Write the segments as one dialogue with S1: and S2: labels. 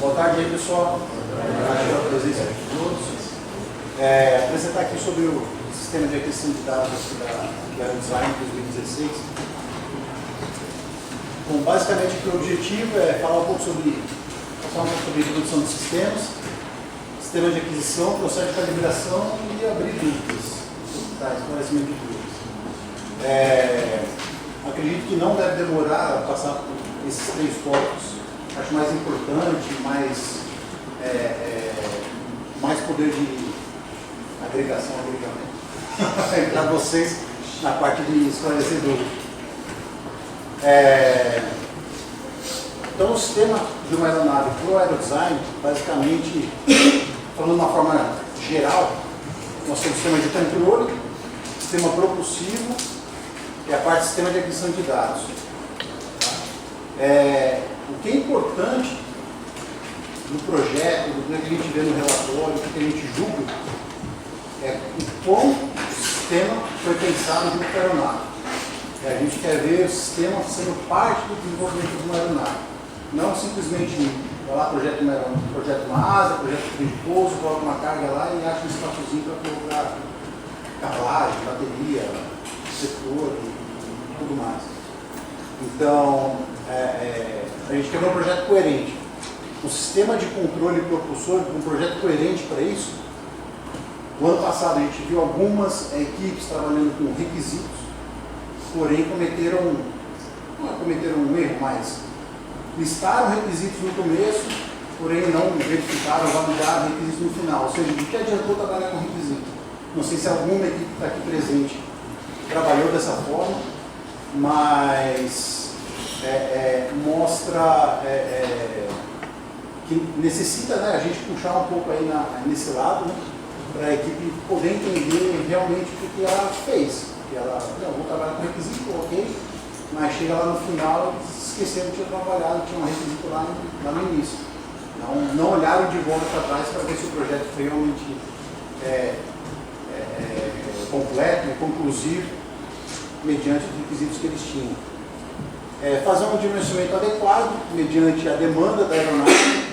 S1: Boa tarde aí, pessoal. Agradeço a presença de todos. Apresentar aqui sobre o sistema de aquisição de dados da Aerodesign 2016. Bom, basicamente o objetivo é falar um pouco sobre a introdução de sistemas, sistema de aquisição, processo de calibração e abrir dúvidas, esclarecimento de dúvidas. Acredito que não deve demorar a passar por esses três tópicos. Acho mais importante, mais poder de agregação, agregamento, para vocês na parte de esclarecer dúvidas. Então, o sistema de uma aeronave para o aerodesign, basicamente, falando de uma forma geral, nós temos o sistema de controle, sistema propulsivo e a parte do sistema de aquisição de dados. O que é importante no projeto, do que a gente vê no relatório, o que a gente julga, é o quão o sistema foi pensado junto com a aeronave. A gente quer ver o sistema sendo parte do desenvolvimento de uma aeronave. Não simplesmente vai lá, projeta uma asa, projeta um trem de pouso, coloca uma carga lá e acha um espaçozinho para colocar carruagem, bateria, setor e tudo mais. Então, a gente quer ver um projeto coerente. Um sistema de controle propulsor, um projeto coerente para isso. O ano passado a gente viu algumas equipes trabalhando com requisitos, porém cometeram um erro, mas listaram requisitos no começo, porém não verificaram, validaram requisitos no final. Ou seja, de que adiantou trabalhar com requisito? Não sei se alguma equipe que está aqui presente trabalhou dessa forma, mas mostra que necessita, né, a gente puxar um pouco aí nesse lado, né, para a equipe poder entender realmente o que ela fez. Que ela, vou trabalhar com requisito, ok, mas chega lá no final e esqueceram que tinha trabalhado, tinha um requisito lá no início. Não olharam de volta para trás para ver se o projeto foi realmente completo e conclusivo mediante os requisitos que eles tinham. Fazer um dimensionamento adequado mediante a demanda da aeronave,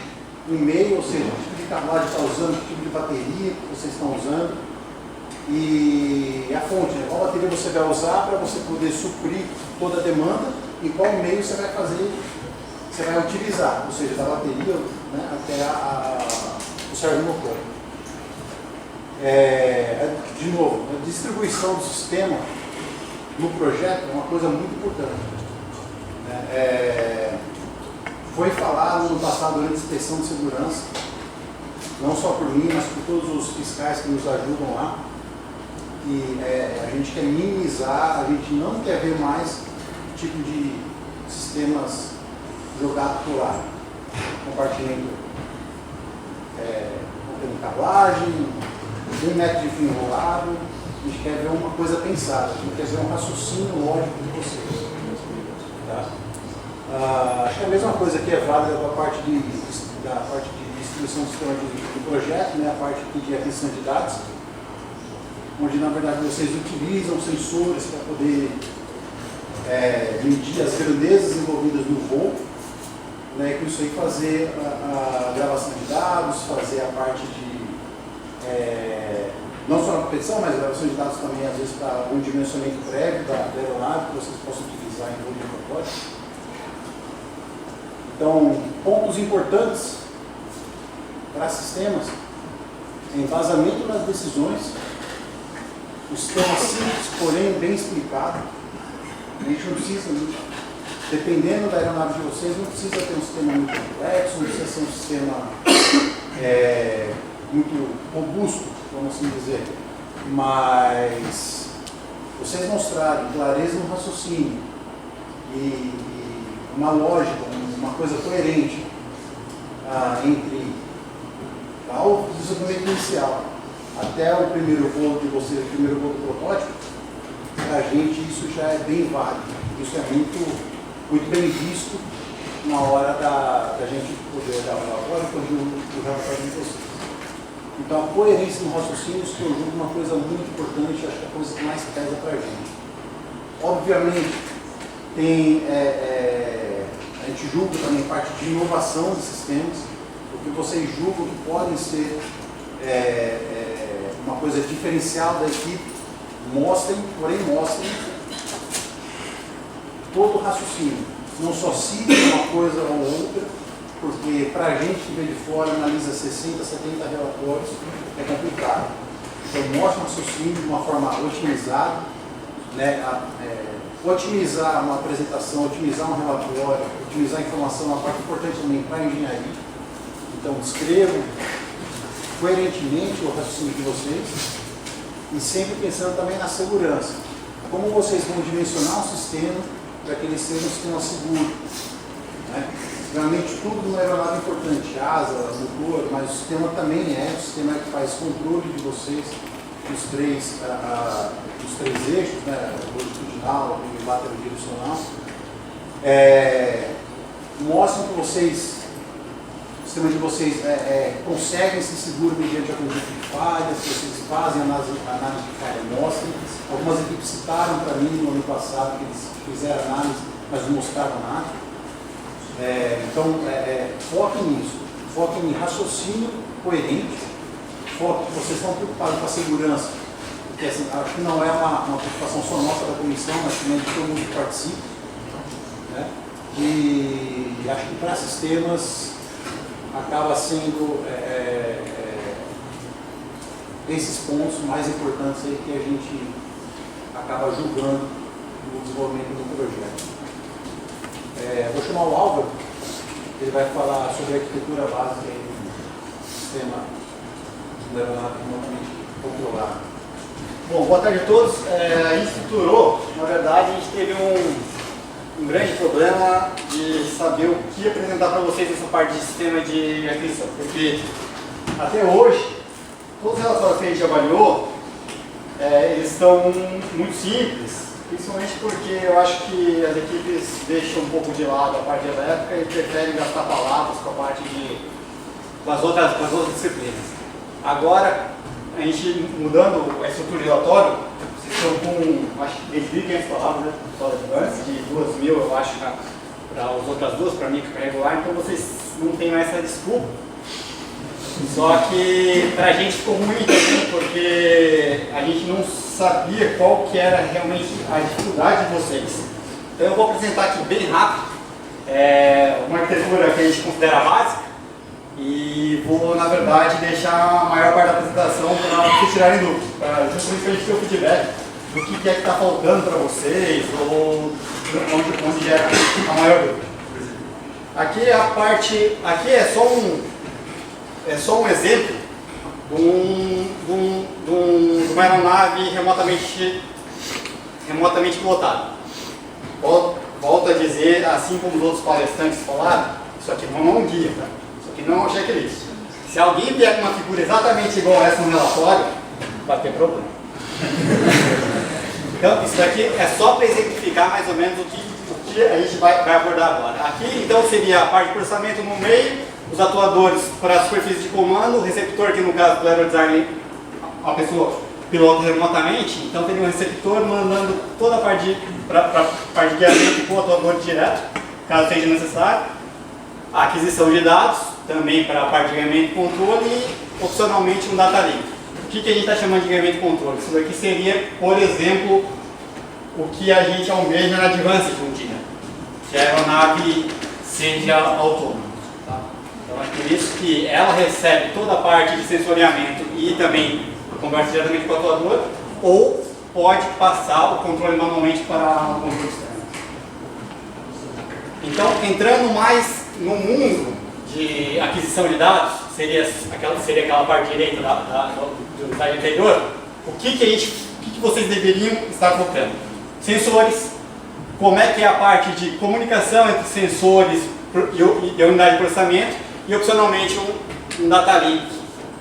S1: um meio, ou seja, que tipo de carruagem está usando, que tipo de bateria que vocês estão usando e a fonte, né? Qual bateria você vai usar para você poder suprir toda a demanda e qual meio você vai utilizar, ou seja, da bateria, né, até o servomotor. De novo, a distribuição do sistema no projeto é uma coisa muito importante. Foi falado no passado durante a inspeção de segurança, não só por mim, mas por todos os fiscais que nos ajudam lá, que a gente quer minimizar, a gente não quer ver mais tipo de sistemas jogados por lá, compartimento contendo cablagem, 1 metro de fio enrolado. A gente quer ver uma coisa pensada, a gente quer ver um raciocínio lógico de vocês. Tá? Acho que a mesma coisa que é válida da parte de distribuição do sistema de projeto, né, a parte de aquisição de dados, onde na verdade vocês utilizam sensores para poder medir as grandezas envolvidas no voo, né, e com isso aí fazer a gravação de dados, fazer a parte de não só a competição, mas a gravação de dados também, às vezes, para um dimensionamento prévio da aeronave que vocês possam utilizar em voo de protótipo. Então, pontos importantes para sistemas: embasamento nas decisões, o sistema simples, porém bem explicado. A gente não precisa, dependendo da aeronave de vocês, não precisa ter um sistema muito complexo, não precisa ser um sistema muito robusto, vamos assim dizer, mas vocês mostrarem clareza no raciocínio e uma lógica, uma coisa coerente entre o desenvolvimento inicial até o primeiro voo de vocês, o primeiro voo do protótipo, para a gente isso já é bem válido. Isso é muito bem visto na hora da gente poder olhar o relatório e corrigir o relatório de vocês. Então, a coerência no raciocínio, isso que eu julgo uma coisa muito importante, acho que é a coisa que mais pesa para a gente. Obviamente, a gente julga também parte de inovação de sistemas, que vocês julgam que podem ser uma coisa diferencial da equipe, mostrem todo o raciocínio. Não só citem uma coisa ou outra, porque para a gente que vem de fora, analisa 60, 70 relatórios, é complicado. Então, mostre um raciocínio de uma forma otimizada, né? Otimizar uma apresentação, otimizar um relatório, otimizar a informação, uma parte importante também para a engenharia. Então, escrevam coerentemente o raciocínio de vocês e sempre pensando também na segurança. Como vocês vão dimensionar o sistema para que ele seja um sistema seguro, né? Realmente tudo numa aeronave é importante, asa, motor, mas o sistema também o sistema que faz controle de vocês dos três eixos, né? Longitudinal, lateral e direcional. Mostram que vocês, o sistema de vocês conseguem ser seguro mediante a conjunto de falhas, que vocês fazem análise de falha, mostrem. Algumas equipes citaram para mim no ano passado que eles fizeram análise, mas não mostraram nada. Então, foquem nisso, foquem em raciocínio coerente, foquem que vocês estão preocupados com a segurança, porque assim, acho que não é uma preocupação só nossa da comissão, mas também de todo mundo que participa, né? E acho que para sistemas acaba sendo esses pontos mais importantes aí que a gente acaba julgando no desenvolvimento do projeto. Vou chamar o Álvaro, ele vai falar sobre a arquitetura básica do sistema de aeronave remotamente controlado.
S2: Bom, boa tarde a todos. A gente estruturou, na verdade, a gente teve um grande problema de saber o que apresentar para vocês nessa parte de sistema de aquisição, porque até hoje, todos os relatórios que a gente avaliou, eles estão muito simples. Principalmente porque eu acho que as equipes deixam um pouco de lado a parte elétrica e preferem gastar palavras com as outras disciplinas. Agora, a gente mudando a estrutura de relatório, vocês estão com, acho que 10.500 palavras, né? Antes de 2.000, eu acho, para as outras duas, para mim, que fica regular, então vocês não têm mais essa desculpa. Só que para a gente ficou ruim também, porque a gente não sabia qual que era realmente a dificuldade de vocês. Então eu vou apresentar aqui bem rápido uma arquitetura que a gente considera básica e vou, na verdade, deixar a maior parte da apresentação para vocês tirarem dúvidas, justamente para a gente ter o feedback do que é que está faltando para vocês ou onde gera a maior dúvida. Aqui a parte, aqui é só um exemplo de uma aeronave remotamente pilotada. Volto a dizer, assim como os outros palestrantes falaram, isso aqui não é um guia, tá? Isso aqui não é um checklist. Se alguém vier com uma figura exatamente igual a essa no relatório, vai ter problema. Então, isso daqui é só para exemplificar mais ou menos o que a gente vai abordar agora. Aqui, então, seria a parte de processamento no meio, os atuadores para a superfície de comando, o receptor, que no caso do aerodesign, a pessoa pilota remotamente, então teria um receptor mandando toda a parte de guiamento para o atuador direto, caso seja necessário. A aquisição de dados, também para a parte de guiamento e controle, e opcionalmente um data link. O que a gente está chamando de guiamento e controle? Isso daqui seria, por exemplo, o que a gente almeja na Advanced um dia, que a aeronave seja autônoma. Então é por isso que ela recebe toda a parte de sensoriamento e também conversa diretamente com o atuador, ou pode passar o controle manualmente para o controle externo. Então, entrando mais no mundo de aquisição de dados, seria aquela parte direita do slide anterior, o que vocês deveriam estar focando? Sensores, como é que é a parte de comunicação entre sensores e a unidade de processamento, e opcionalmente um data link,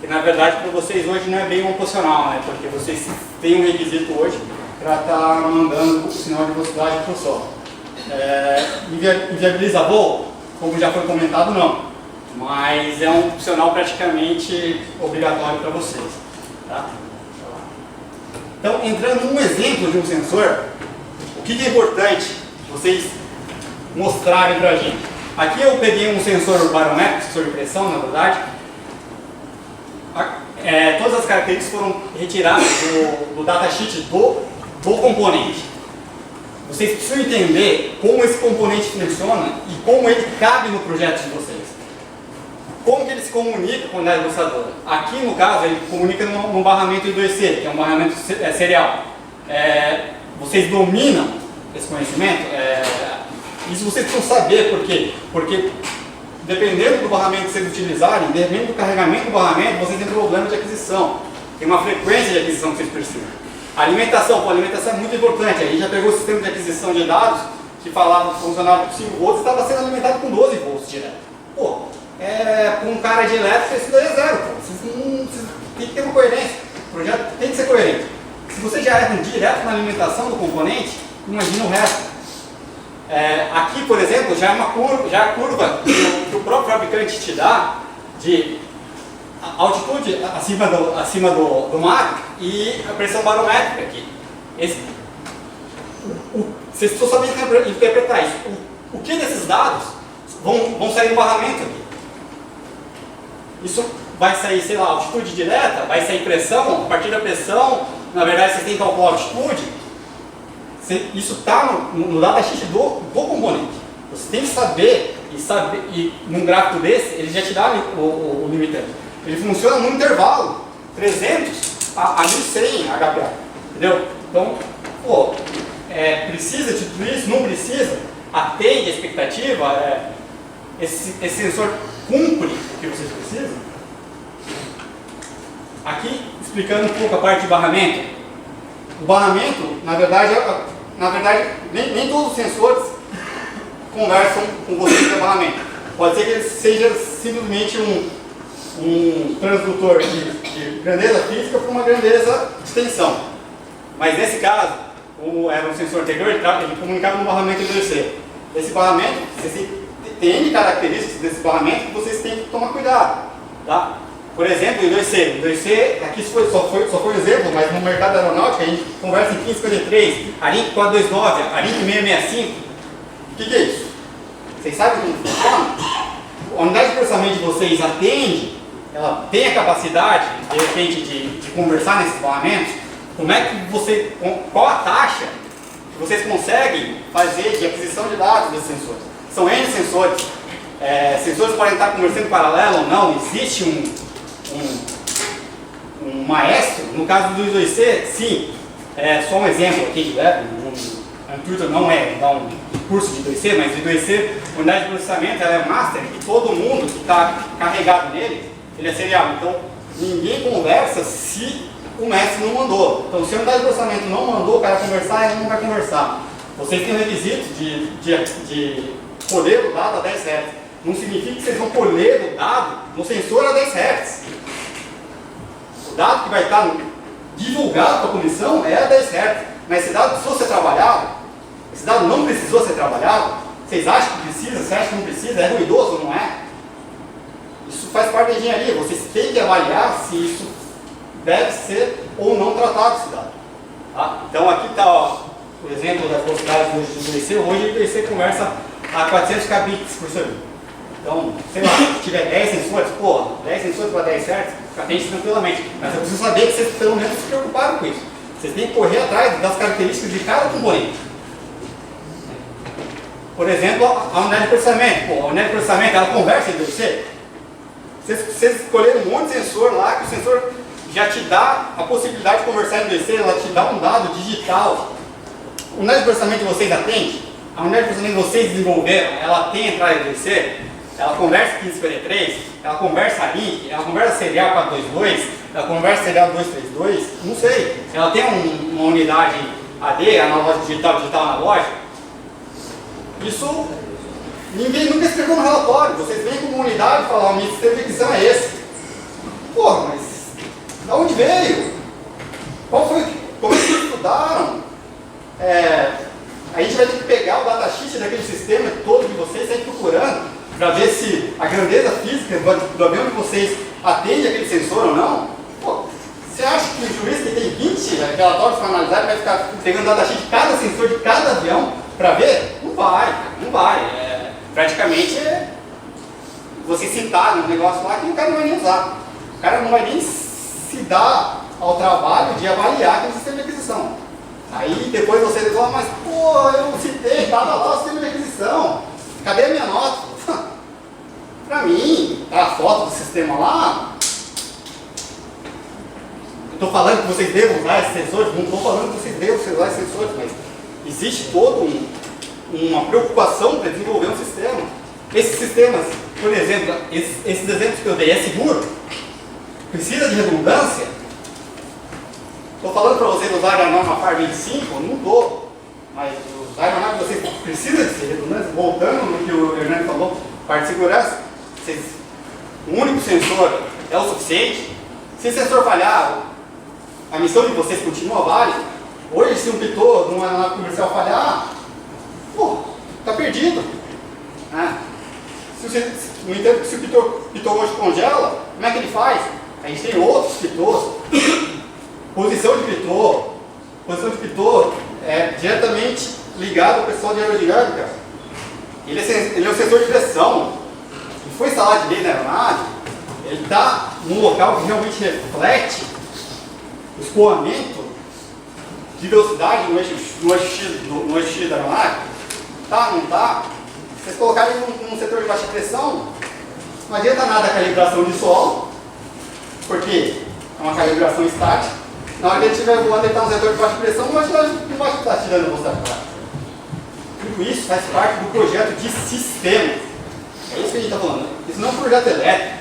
S2: que na verdade para vocês hoje não é bem um opcional, né? Porque vocês têm um requisito hoje para estar mandando o sinal de velocidade para o sol. Inviabiliza voo? Como já foi comentado, não. Mas é um opcional praticamente obrigatório para vocês. Tá? Então, entrando num exemplo de um sensor, o que é importante vocês mostrarem para a gente? Aqui eu peguei um sensor barométrico, sensor de pressão, na verdade. Todas as características foram retiradas do datasheet do componente. Vocês precisam entender como esse componente funciona e como ele cabe no projeto de vocês. Como que ele se comunica com a unidade processadora? Aqui, no caso, ele comunica num barramento I2C, que é um barramento serial. Vocês dominam esse conhecimento? Isso vocês precisam saber, por quê? Porque dependendo do barramento que vocês utilizarem, dependendo do carregamento do barramento, vocês têm problema de aquisição. Tem uma frequência de aquisição que vocês precisam. A alimentação, a alimentação é muito importante. A gente já pegou o sistema de aquisição de dados que funcionava com 5 volts e estava sendo alimentado com 12 volts direto. Pô, com um cara de elétrica isso daí é zero. Vocês tem que ter uma coerência. O projeto tem que ser coerente. Se você já erra direto na alimentação do componente, imagina o resto. Aqui, por exemplo, já é a curva que o próprio fabricante te dá de altitude acima do mar e a pressão barométrica aqui. Vocês precisam saber interpretar isso. O que desses dados vão sair do barramento aqui? Isso vai sair, sei lá, altitude direta, vai sair pressão, a partir da pressão, na verdade vocês têm que calcular a altitude. Isso está no datasheet do componente. Você tem que saber, e num gráfico desse, ele já te dá o limitante. Ele funciona no intervalo 300 a 1100 HPA. Entendeu? Então, precisa de tudo isso? Não precisa? Atende a expectativa? Esse sensor cumpre o que vocês precisam? Aqui, explicando um pouco a parte de barramento. O barramento, na verdade nem todos os sensores conversam com vocês no barramento. Pode ser que ele seja simplesmente um transdutor de grandeza física para uma grandeza de tensão. Mas nesse caso, como era um sensor anterior, ele comunicava no barramento I2C. Esse barramento, tem N características desse barramento que vocês têm que tomar cuidado. Tá? Por exemplo, o I2C. O I2C, aqui só foi um exemplo, mas no mercado aeronáutico a gente conversa em 1553, a RINC 429, a RINC 665. O que é isso? Vocês sabem como funciona? A unidade de processamento de vocês atende, ela tem a capacidade, de repente, de conversar nesses barramentos. Qual a taxa que vocês conseguem fazer de aquisição de dados desses sensores? São N sensores. Sensores podem estar conversando em paralelo ou não, existe um maestro, no caso do I2C, sim, só um exemplo aqui, o intuito não é dar um curso de I2C, mas o I2C, a unidade de processamento, ela é master e todo mundo que está carregado nele, ele é serial, então ninguém conversa se o mestre não mandou. Então se a unidade de processamento não mandou o cara conversar, ele não vai conversar. Vocês têm um requisito de colher o dado a 10 Hz. Não significa que vocês vão colher o dado no sensor a 10 Hz. O dado que vai estar divulgado para a comissão é a 10 Hz. Mas esse dado precisou ser trabalhado? Esse dado não precisou ser trabalhado? Vocês acham que precisa? Você acha que não precisa? É ruidoso ou não é? Isso faz parte da engenharia. Vocês têm que avaliar se isso deve ser ou não tratado esse dado. Tá? Então aqui está o exemplo das velocidades do I2C. Hoje o I2C conversa a 400 kbps por segundo. Então, sei lá, se tiver 10 sensores, 10 sensores para 10 Hz, atende tranquilamente. Mas eu preciso saber que vocês pelo menos se preocuparam com isso. Vocês têm que correr atrás das características de cada componente. Por exemplo, a unidade de processamento. A unidade de processamento, ela conversa em I2C. Vocês escolheram um monte de sensor lá, que o sensor já te dá a possibilidade de conversar em I2C, ela te dá um dado digital. A unidade de processamento de vocês atende? A unidade de processamento que vocês desenvolveram, ela tem entrada em I2C? Ela conversa 1553, ela conversa a RINC, ela conversa serial 422, ela conversa serial 232, não sei. Ela tem uma unidade AD, analógico digital, digital analógico. Isso ninguém nunca escreveu no relatório. Vocês vêm com uma unidade e falam, meu sistema de aquisição é esse. Porra, mas de onde veio? Qual foi? Como é que vocês estudaram? A gente vai ter que pegar o datasheet daquele sistema todo de vocês e sair procurando para ver se a grandeza física do avião de vocês atende aquele sensor ou não. Pô, você acha que o juiz que tem 20 relatórios para analisar vai ficar pegando datasheet de cada sensor de cada avião para ver? Não vai, não vai. praticamente você citar um negócio lá que o cara não vai nem usar. O cara não vai nem se dar ao trabalho de avaliar aquele sistema de aquisição. Aí depois você diz, oh, mas pô, eu citei, estava lá o sistema de aquisição, cadê a minha nota? Para mim, a foto do sistema lá, eu estou falando que vocês devem usar esses sensores, não estou falando que vocês devem usar esses sensores, mas existe toda uma preocupação para desenvolver um sistema. Esses sistemas, por exemplo, esses exemplos que eu dei, é seguro? Precisa de redundância? Estou falando para vocês usarem a norma FAR 25, não estou, mas usar a norma que vocês precisam de ser redundância, voltando no que o Hernani falou, parte de segurança, um único sensor é o suficiente. Se o sensor falhar, a missão de vocês continua válida. Hoje, se um pitot numa aeronave comercial falhar, pô, está perdido. No entanto, se o pitot hoje congela, como é que ele faz? A gente tem outros pitots. Posição de pitot é diretamente ligado ao pessoal de aerodinâmica. Ele é um sensor de pressão. Ele foi instalado de vez na aeronave, ele está num local que realmente reflete o escoamento de velocidade no eixo X da aeronave. Tá, não tá? Se vocês colocarem num setor de baixa pressão, não adianta nada a calibração de solo, porque é uma calibração estática. Na hora que ele estiver voando, ele está no setor de baixa pressão, não vai estar tirando velocidade para. Tudo isso faz parte do projeto de sistema. É isso que a gente está falando. Isso não é um projeto elétrico,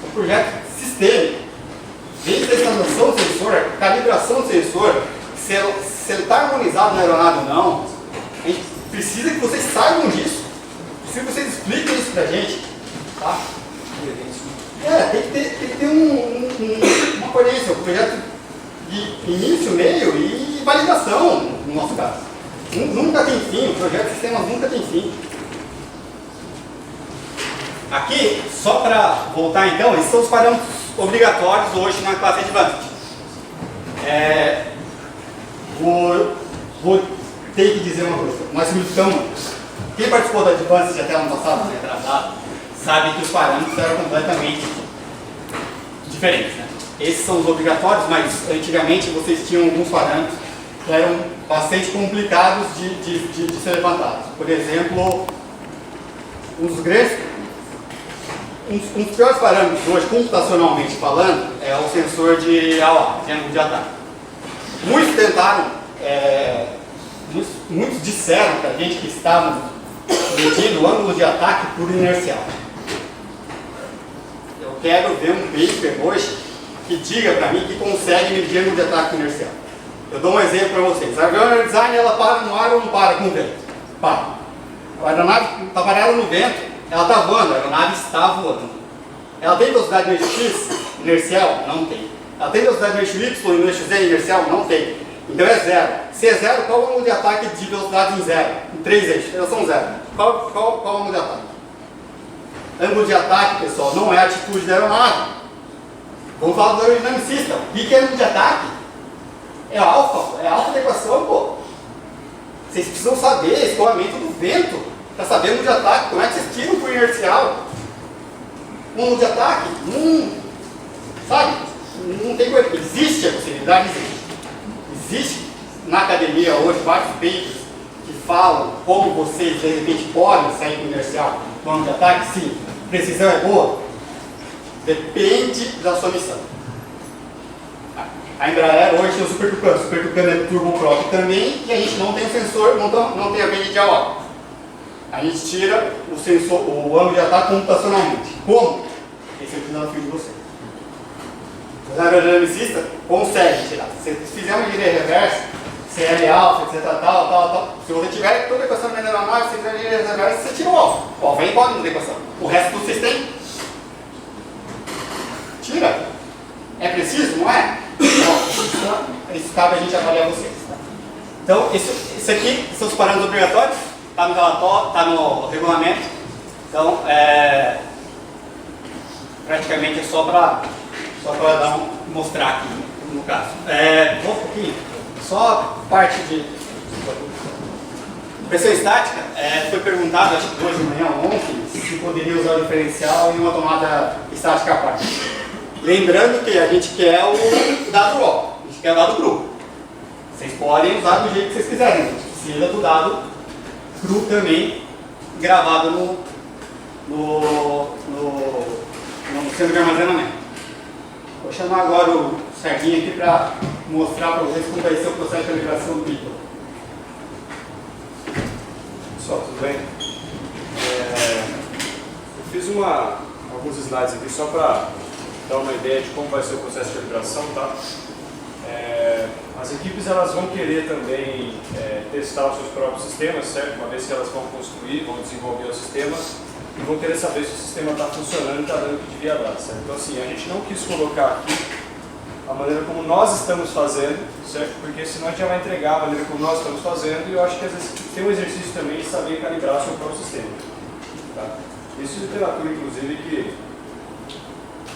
S2: é um projeto sistêmico. Desde a instalação do sensor, a calibração do sensor, se ele está harmonizado na aeronave ou não, a gente precisa que vocês saibam disso. Precisa que vocês expliquem isso para a gente. Tá? Tem que ter uma coerência, um projeto de início, meio e validação, no nosso caso. Nunca tem fim, o projeto de sistemas nunca tem fim. Aqui, só para voltar então, esses são os parâmetros obrigatórios hoje na classe Advanced. Vou ter que dizer uma coisa, nós simplificamos. Quem participou da Advanced até ano passado, retrasado, sabe que os parâmetros eram completamente diferentes, né? Esses são os obrigatórios, mas antigamente vocês tinham alguns parâmetros que eram bastante complicados de ser levantados. Por exemplo, um dos piores parâmetros hoje, computacionalmente falando, é o sensor de AOA, de ângulo de ataque. Muitos tentaram, muitos disseram para a gente que estavam medindo o ângulo de ataque por inercial. Eu quero ver um paper hoje que diga para mim que consegue medir ângulo de ataque inercial. Eu dou um exemplo para vocês. A aeronave design, ela para no ar ou não para com o vento? Para. A aeronave está parada no vento, ela está voando, a aeronave está voando. Ela tem velocidade no eixo X inercial? Não tem. Ela tem velocidade no eixo Y e no eixo Z inercial? Não tem. Então é zero. Se é zero, qual é o ângulo de ataque de velocidade em zero? Em 3 eixos, elas são zero. Qual é o ângulo de ataque? Ângulo de ataque, pessoal, não é a atitude da aeronave. Vamos falar do aerodinamicista. O que é ângulo de ataque? É alfa da equação, pô. Vocês precisam saber escoamento do vento para saber ângulo de ataque. Como é que vocês tiram por inercial? Um ângulo de ataque? Sabe? Não tem coisa. Existe a possibilidade? Existe na academia hoje vários papers que falam como vocês de repente podem sair com inercial no ângulo de ataque? Sim. Precisão é boa? Depende da sua missão. A Embraer hoje tem o Super Tucano. O Super Tucano é turboprop também e a gente não tem o sensor, não tem a venda de AOA. A gente tira o sensor, o ângulo de ataque computacionalmente. Como? Esse é o desafio de vocês. Os aerodinamicistas conseguem tirar. Se fizer uma engenharia reversa, CL alfa, etc, tal. Se você tiver toda a equação na aeronave, se fizer uma engenharia reversa, você tira o alfa. O alfa é embora da equação. O resto vocês têm. Tira. É preciso, não é? Isso cabe a gente avaliar vocês. Tá? Então, isso aqui são os parâmetros obrigatórios. Está no relatório, está no regulamento. Então, praticamente é só para mostrar aqui, no caso. Um pouquinho. Só parte de Pressão estática, foi perguntado, acho que hoje de manhã ou ontem, se poderia usar o diferencial em uma tomada estática à parte. Lembrando que a gente quer o dado raw, a gente quer o dado cru. Vocês podem usar do jeito que vocês quiserem, a gente precisa do dado cru também, gravado no centro de armazenamento. Vou chamar agora o Serginho aqui para mostrar para vocês como vai ser o processo de calibração do Python.
S3: Pessoal, tudo bem? Eu fiz alguns slides aqui só para dar uma ideia de como vai ser o processo de calibração, tá? As equipes elas vão querer também testar os seus próprios sistemas, certo? Uma vez que elas vão construir, vão desenvolver o sistema e vão querer saber se o sistema está funcionando e está dando o que devia dar, certo? Então assim, a gente não quis colocar aqui a maneira como nós estamos fazendo, certo? Porque senão a gente já vai entregar a maneira como nós estamos fazendo e eu acho que às vezes tem um exercício também de saber calibrar o seu próprio sistema. Tá? Isso é literatura, inclusive, que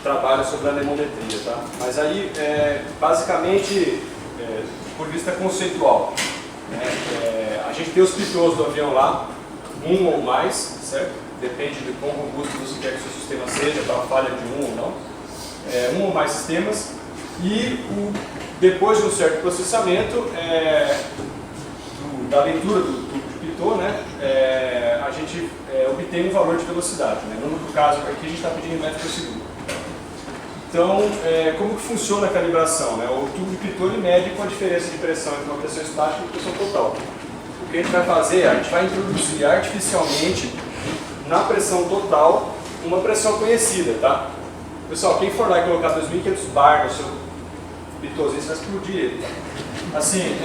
S3: trabalha sobre a anemometria, tá? Mas aí, basicamente, por vista conceitual, a gente tem os pitôs do avião lá, um ou mais, certo? Depende de quão robusto você quer que o seu sistema seja, para a falha de um ou não. Um ou mais sistemas. E depois de um certo processamento da leitura do pitô, né, a gente obtém um valor de velocidade. Né? No caso aqui a gente está pedindo metros por segundo. Então, como que funciona a calibração? Né? O tubo de pitô ele mede com a diferença de pressão entre uma pressão estática e uma pressão total. O que a gente vai fazer? A gente vai introduzir artificialmente na pressão total uma pressão conhecida, tá? Pessoal, quem for lá e colocar 2.500 bar no seu pitôzinho, você vai explodir ele. Assim,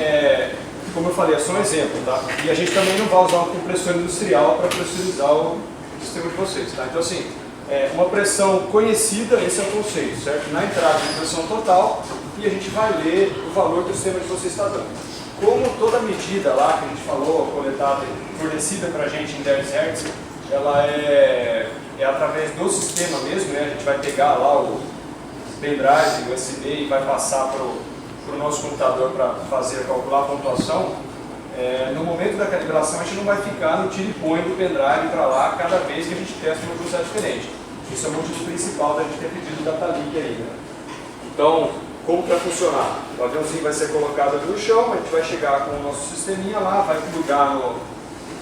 S3: como eu falei, é só um exemplo, tá? E a gente também não vai usar um compressor industrial para pressurizar o sistema de vocês, tá? Então assim, uma pressão conhecida, esse é o conceito, certo? Na entrada de pressão total e a gente vai ler o valor que o sistema de vocês está dando. Como toda medida lá que a gente falou, coletada, fornecida para a gente em 10 Hz, ela é através do sistema mesmo, né? A gente vai pegar lá o pendrive, o USB e vai passar para o nosso computador para calcular a pontuação. No momento da calibração a gente não vai ficar no tira e põe do pendrive para lá cada vez que a gente testa uma velocidade diferente. Isso é o motivo principal da gente ter pedido o data link aí, né? Então, como que vai funcionar? O aviãozinho vai ser colocado ali no chão, a gente vai chegar com o nosso sisteminha lá, vai plugar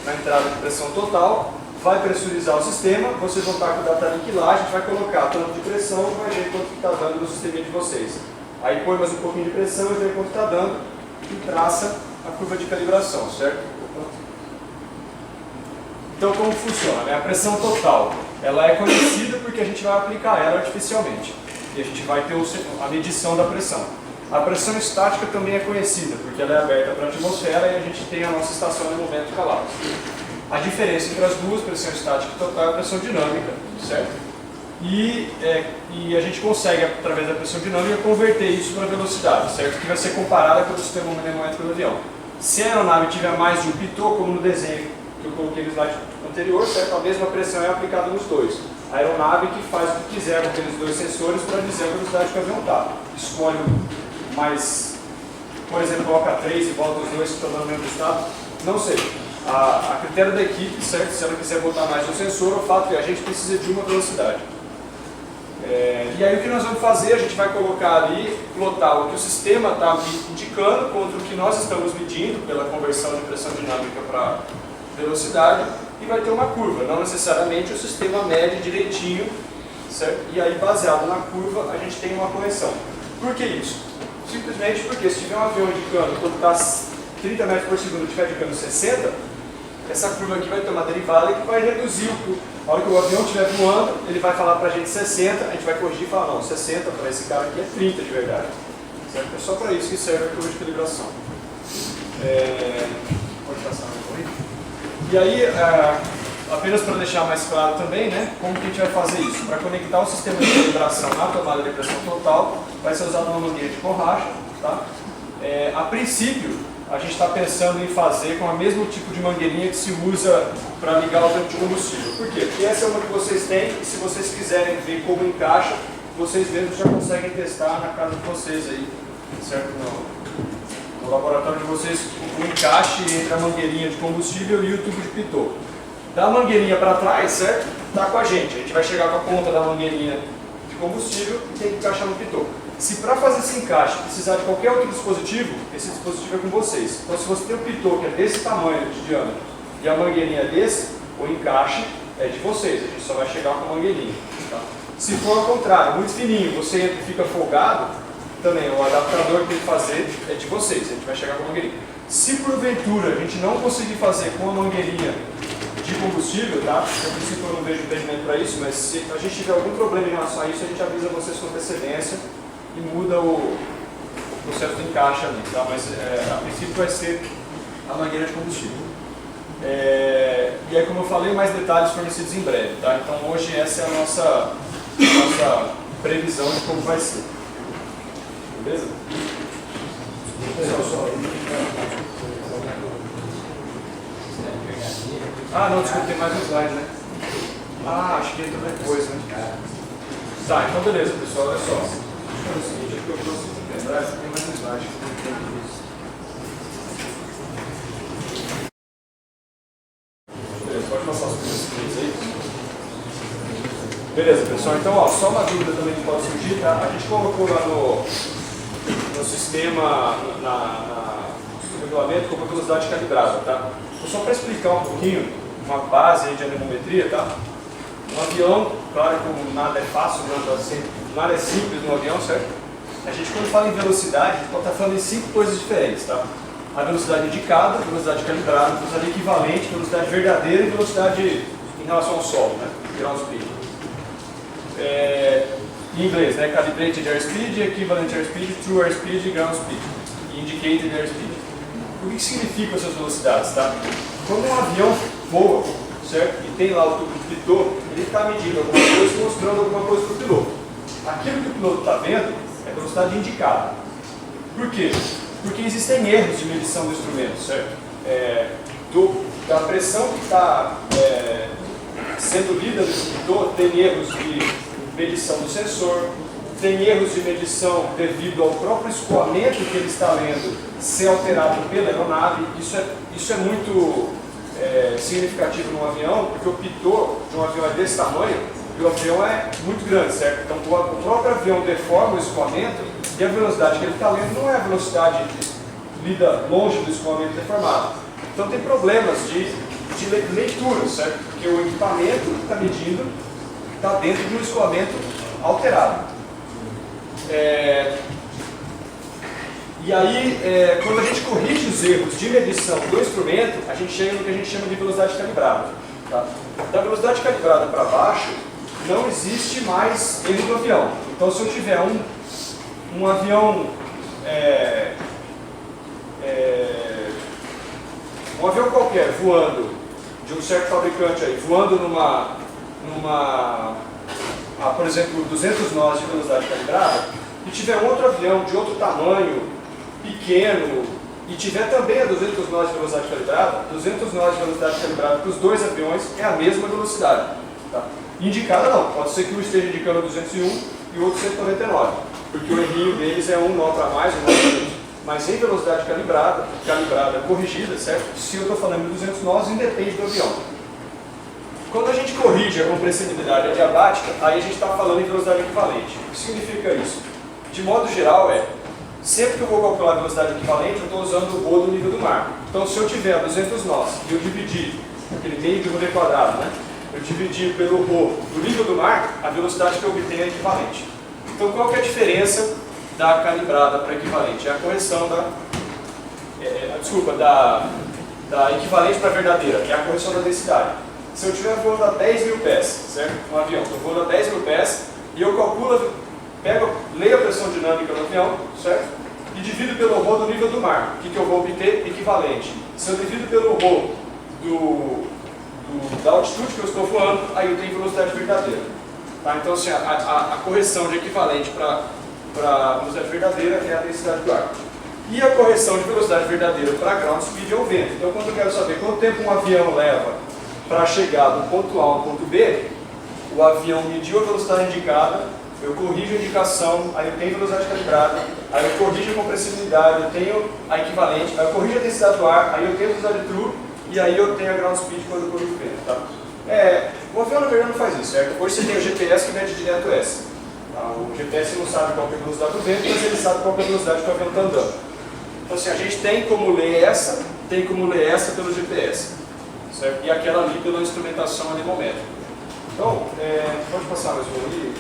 S3: na entrada de pressão total, vai pressurizar o sistema, vocês vão estar com o data link lá, a gente vai colocar tanto de pressão e vai ver quanto está dando no sisteminha de vocês. Aí põe mais um pouquinho de pressão e vê quanto está dando e traça a curva de calibração, certo? Então como funciona? Né? A pressão total, ela é conhecida porque a gente vai aplicar ela artificialmente e a gente vai ter a medição da pressão. A pressão estática também é conhecida porque ela é aberta para a atmosfera e a gente tem a nossa estação de momento calado. A diferença entre as duas, pressão estática e total, é a pressão dinâmica, certo? E a gente consegue, através da pressão dinâmica, converter isso para velocidade, certo? Que vai ser comparada com o sistema mnemométrico do avião. Se a aeronave tiver mais de um pitô, como no desenho que eu coloquei no slide anterior, certo? A mesma pressão é aplicada nos dois. A aeronave que faz o que quiser com aqueles dois sensores para dizer a velocidade que o avião está. Escolhe mais, por exemplo, coloca 3 e volta os dois que estão no mesmo estado, não sei. A critério da equipe, certo? Se ela quiser botar mais um sensor, o fato é que a gente precisa de uma velocidade. E aí o que nós vamos fazer? A gente vai colocar ali, plotar o que o sistema está indicando contra o que nós estamos medindo pela conversão de pressão dinâmica para velocidade e vai ter uma curva. Não necessariamente o sistema mede direitinho, certo? E aí baseado na curva a gente tem uma correção. Por que isso? Simplesmente porque se tiver um avião indicando quando está 30 metros por segundo estiver indicando 60, essa curva aqui vai ter uma derivada que vai reduzir a hora que o avião estiver voando, ele vai falar para a gente 60, a gente vai corrigir e falar, não, 60 para esse cara aqui é 30 de verdade. Certo? É só para isso que serve a curva de calibração. Pode passar no aí. E aí, apenas para deixar mais claro também, né, como que a gente vai fazer isso? Para conectar o sistema de calibração na tomada de pressão total, vai ser usado uma mangueira de borracha. Tá? A princípio, a gente está pensando em fazer com o mesmo tipo de mangueirinha que se usa para ligar o tanque de combustível. Por quê? Porque essa é uma que vocês têm e se vocês quiserem ver como encaixa, vocês mesmos já conseguem testar na casa de vocês aí, certo? no laboratório de vocês o encaixe entre a mangueirinha de combustível e o tubo de pitot. Da mangueirinha para trás, certo? Está com a gente vai chegar com a ponta da mangueirinha de combustível e tem que encaixar no pitot. Se para fazer esse encaixe precisar de qualquer outro dispositivo, esse dispositivo é com vocês. Então se você tem um pitot que é desse tamanho de diâmetro e a mangueirinha é desse, o encaixe é de vocês, a gente só vai chegar com a mangueirinha. Tá? Se for ao contrário, muito fininho, você entra e fica folgado, também o adaptador que tem que fazer é de vocês, a gente vai chegar com a mangueirinha. Se porventura a gente não conseguir fazer com a mangueirinha de combustível, tá? Eu princípio eu não vejo impedimento para isso, mas se a gente tiver algum problema em relação a isso, a gente avisa vocês com antecedência e muda o processo de encaixe ali, tá? Mas a princípio vai ser a mangueira de combustível. E aí, como eu falei, mais detalhes fornecidos em breve, tá? Então hoje essa é a nossa previsão de como vai ser. Beleza? Ah, não, desculpa, tem mais um slide, né? Ah, acho que entra depois, né? Tá, então beleza, pessoal, olha só. É o seguinte, aqui eu trouxe o pendrive, tem mais um slide. Beleza, pode passar os primeiros aí. Beleza, pessoal, então ó, só uma dúvida também que pode surgir, tá? A gente colocou lá no sistema, no regulamento, como velocidade calibrada, tá? Então, só para explicar um pouquinho, uma base aí de anemometria, tá? Um avião, claro que nada é fácil, nada é simples no avião, certo? A gente, quando fala em velocidade, a gente pode estar falando em 5 coisas diferentes, tá? A velocidade indicada, velocidade calibrada, velocidade equivalente, velocidade verdadeira e velocidade em relação ao solo, né? Ground speed. Em inglês, né? Calibrated airspeed, equivalent airspeed, true airspeed e ground speed. E indicated airspeed. O que significam essas velocidades, tá? Quando um avião voa, certo? E tem lá o tubo de pitot, ele está medindo alguma coisa e mostrando alguma coisa para o piloto. Aquilo que o piloto está vendo é velocidade indicada. Por quê? Porque existem erros de medição do instrumento, certo? Da pressão que está sendo lida nesse pitot, tem erros de medição do sensor, tem erros de medição devido ao próprio escoamento que ele está lendo ser alterado pela aeronave. Isso é muito significativo num avião, porque o pitot de um avião é desse tamanho e o avião é muito grande, certo? Então o próprio avião deforma o escoamento e a velocidade que ele está lendo não é a velocidade lida longe do escoamento deformado. Então tem problemas de leitura, certo? Porque o equipamento que está medindo está dentro de um escoamento alterado. E aí, quando a gente corrige os erros de medição do instrumento, a gente chega no que a gente chama de velocidade calibrada. Tá? Da velocidade calibrada para baixo, não existe mais erro do avião. Então, se eu tiver um avião qualquer voando, de um certo fabricante aí, voando por exemplo, 200 nós de velocidade calibrada, e tiver um outro avião de outro tamanho, pequeno, e tiver também a 200 nós de velocidade calibrada, 200 nós de velocidade calibrada para os dois aviões é a mesma velocidade. Tá? Indicada não, pode ser que um esteja indicando 201 e o outro 199, porque o errinho deles é um nó para mais, um nó para menos. Mas em velocidade calibrada, corrigida, certo? Se eu estou falando de 200 nós, independe do avião. Quando a gente corrige a compressibilidade adiabática, aí a gente está falando em velocidade equivalente. O que significa isso? De modo geral, sempre que eu vou calcular a velocidade equivalente, eu estou usando o rho do nível do mar. Então, se eu tiver 200 nós e eu dividir aquele meio de rolê quadrado, né? Eu dividir pelo rho do nível do mar, a velocidade que eu obtenho é equivalente. Então, qual que é a diferença da calibrada para equivalente? É a correção da equivalente para verdadeira, que é a correção da densidade. Se eu estiver voando a 10 mil pés, certo? Um avião, estou voando a 10 mil pés e eu calculo, leio a pressão dinâmica do avião, certo? E divido pelo rho do nível do mar. O que eu vou obter? Equivalente. Se eu divido pelo rho da altitude que eu estou voando, aí eu tenho velocidade verdadeira. Tá? Então, assim, a correção de equivalente para velocidade verdadeira é a densidade do ar. E a correção de velocidade verdadeira para ground speed é o vento. Então, quando eu quero saber quanto tempo um avião leva para chegar do ponto A ao ponto B, o avião mediu a velocidade indicada eu corrijo a indicação, aí eu tenho velocidade calibrada, aí eu corrijo a compressibilidade, eu tenho a equivalente, aí eu corrijo a densidade do ar, aí eu tenho a velocidade true, e aí eu tenho a ground speed quando eu corrijo o vento, tá? O avião na verdade não faz isso, certo? Hoje você tem o GPS que mede direto essa. Tá? O GPS não sabe qual é a velocidade do vento, mas ele sabe qual é a velocidade que o avião está andando. Então assim, a gente tem como ler essa pelo GPS, certo? E aquela ali pela instrumentação anemométrica. Então, pode passar mais um ali.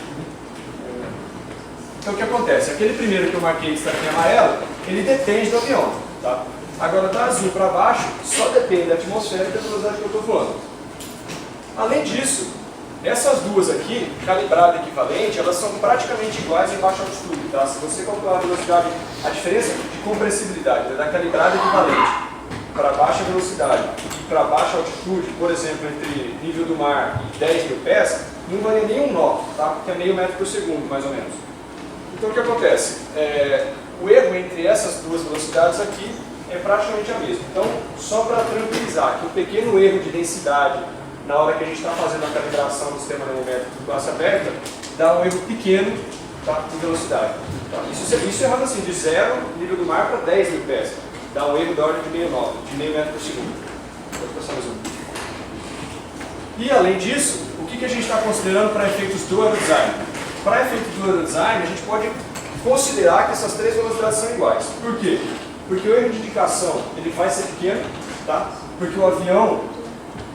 S3: Então o que acontece? Aquele primeiro que eu marquei que está aqui em amarelo, ele depende do avião. Tá? Agora da azul para baixo, só depende da atmosfera e da velocidade que eu estou voando. Além disso, essas duas aqui, calibrada e equivalente, elas são praticamente iguais em baixa altitude. Tá? Se você calcular a velocidade, a diferença de compressibilidade da calibrada equivalente para baixa velocidade e para baixa altitude, por exemplo, entre nível do mar e 10 mil pés, não varia nenhum nó, tá? Porque é meio metro por segundo, mais ou menos. Então o que acontece? O erro entre essas duas velocidades aqui é praticamente a mesma. Então, só para tranquilizar, que um pequeno erro de densidade na hora que a gente está fazendo a calibração do sistema anemométrico de classe aberta, dá um erro pequeno, tá, de velocidade. Tá? Isso é errado assim, de 0 nível do mar para 10 mil pés. Dá um erro da ordem de meio metro por segundo. Pode passar mais um. E além disso, o que a gente está considerando para efeitos do aerodesign? Para efeitos do aerodesign, a gente pode considerar que essas três velocidades são iguais. Por quê? Porque o erro de indicação ele vai ser pequeno, tá? Porque o avião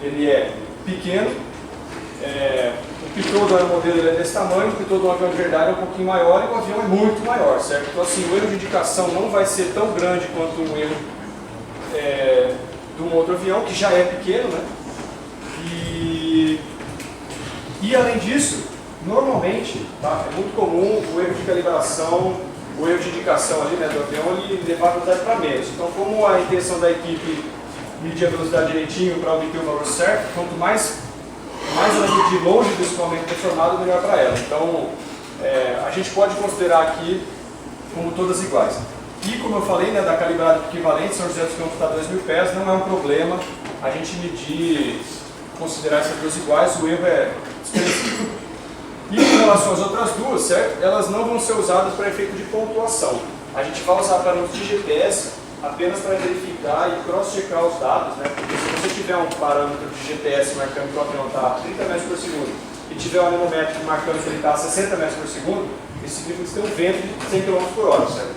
S3: ele é pequeno, o pitot do aeromodelo ele é desse tamanho, o pitot do avião de verdade é um pouquinho maior e o avião é muito maior, certo? Então assim, o erro de indicação não vai ser tão grande quanto um erro de um outro avião, que já é pequeno, né? E além disso, normalmente, tá? É muito comum o erro de calibração, o erro de indicação ali, né, do avião, ele levar a velocidade para menos. Então, como a intenção da equipe medir a velocidade direitinho para obter o valor certo, quanto mais ela medir longe do escoamento deformado, melhor para ela. Então, a gente pode considerar aqui como todas iguais. E como eu falei, né, da calibrada equivalente, São José dos Campos está a 2 mil pés, não é um problema a gente medir, considerar essas duas iguais, o erro é expressivo. E em relação às outras duas, certo? Elas não vão ser usadas para efeito de pontuação. A gente vai usar parâmetros de GPS apenas para verificar e cross-checar os dados, né? Porque se você tiver um parâmetro de GPS marcando que o avião está a 30 metros por segundo e tiver um anemométrico marcando que ele está a 60 metros por segundo, isso significa que você tem um vento de 100 km por hora, certo?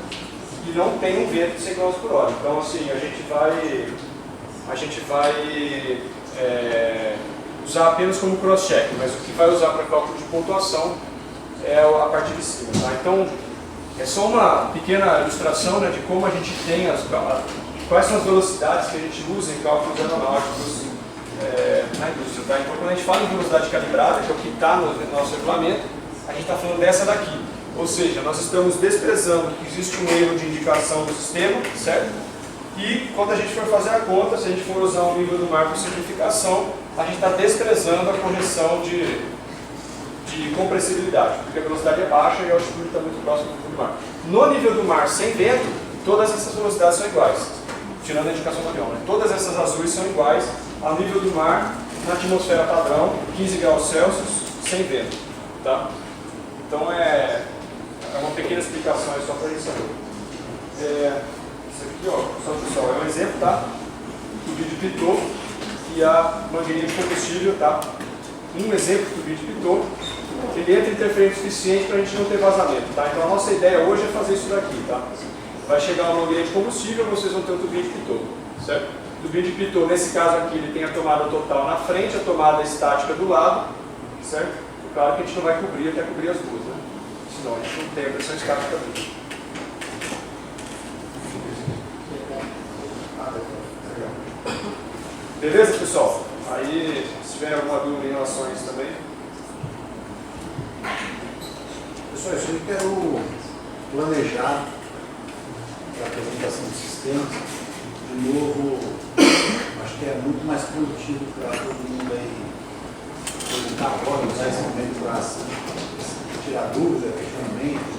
S3: E não tem um vento de 100 km por hora. Então, assim, a gente vai usar apenas como cross-check, mas o que vai usar para cálculo de pontuação é a parte de cima, tá? Então, é só uma pequena ilustração, né, de como a gente tem quais são as velocidades que a gente usa em cálculos aeronáuticos na indústria, tá? Então, quando a gente fala em velocidade calibrada, que é o que está no nosso regulamento, a gente está falando dessa daqui. Ou seja, nós estamos desprezando que existe um erro de indicação do sistema, certo? E quando a gente for fazer a conta, se a gente for usar o nível do mar por simplificação, a gente está desprezando a correção de compressibilidade, porque a velocidade é baixa e a altitude está muito próxima do nível do mar. No nível do mar sem vento, todas essas velocidades são iguais, tirando a indicação do avião, né? Todas essas azuis são iguais ao nível do mar na atmosfera padrão, 15 graus Celsius, sem vento. Tá? Então é uma pequena explicação aí só para isso saber. Isso aqui, ó, só pessoal, é um exemplo, tá? Do vídeo pitot e a mangueirinha de combustível, tá? Um exemplo do vídeo pitot, ele entra interferência suficiente para a gente não ter vazamento, tá? Então a nossa ideia hoje é fazer isso daqui, tá? Vai chegar uma mangueira de combustível, vocês vão ter outro vídeo pitot, certo? Do vídeo pitot, nesse caso aqui, ele tem a tomada total na frente, a tomada estática do lado, certo? Claro que a gente não vai cobrir até cobrir as duas, né? Senão a gente não tem a pressão estática dele. Beleza, pessoal? Aí, se tiver alguma dúvida em relação a isso também.
S1: Pessoal, eu sempre quero planejar a apresentação do sistema. De novo, acho que é muito mais produtivo para todo mundo aí perguntar agora, usar esse momento para tirar dúvida, questionamento.